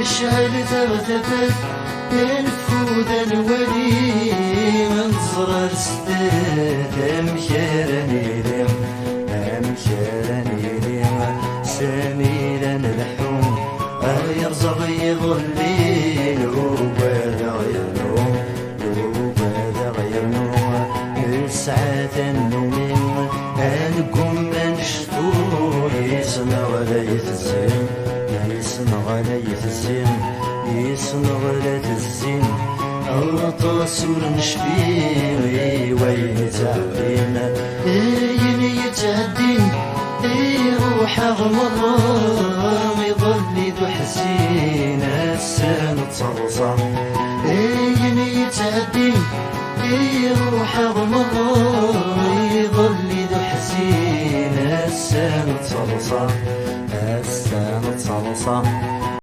يشعل تغتفت الفود الولي من زرار ستات أمشارني ليم سميرا الحوم يرزق يظلين وبدا غير نوم الساعات النوم أنكم من شطور يسمع ولا يتزين الرطاسور نشبين وين يتعدين روح غمرام يظل ذو حسين السن تصرصة يتعدين روح غمرام يظل ذو حسين السن تصرصة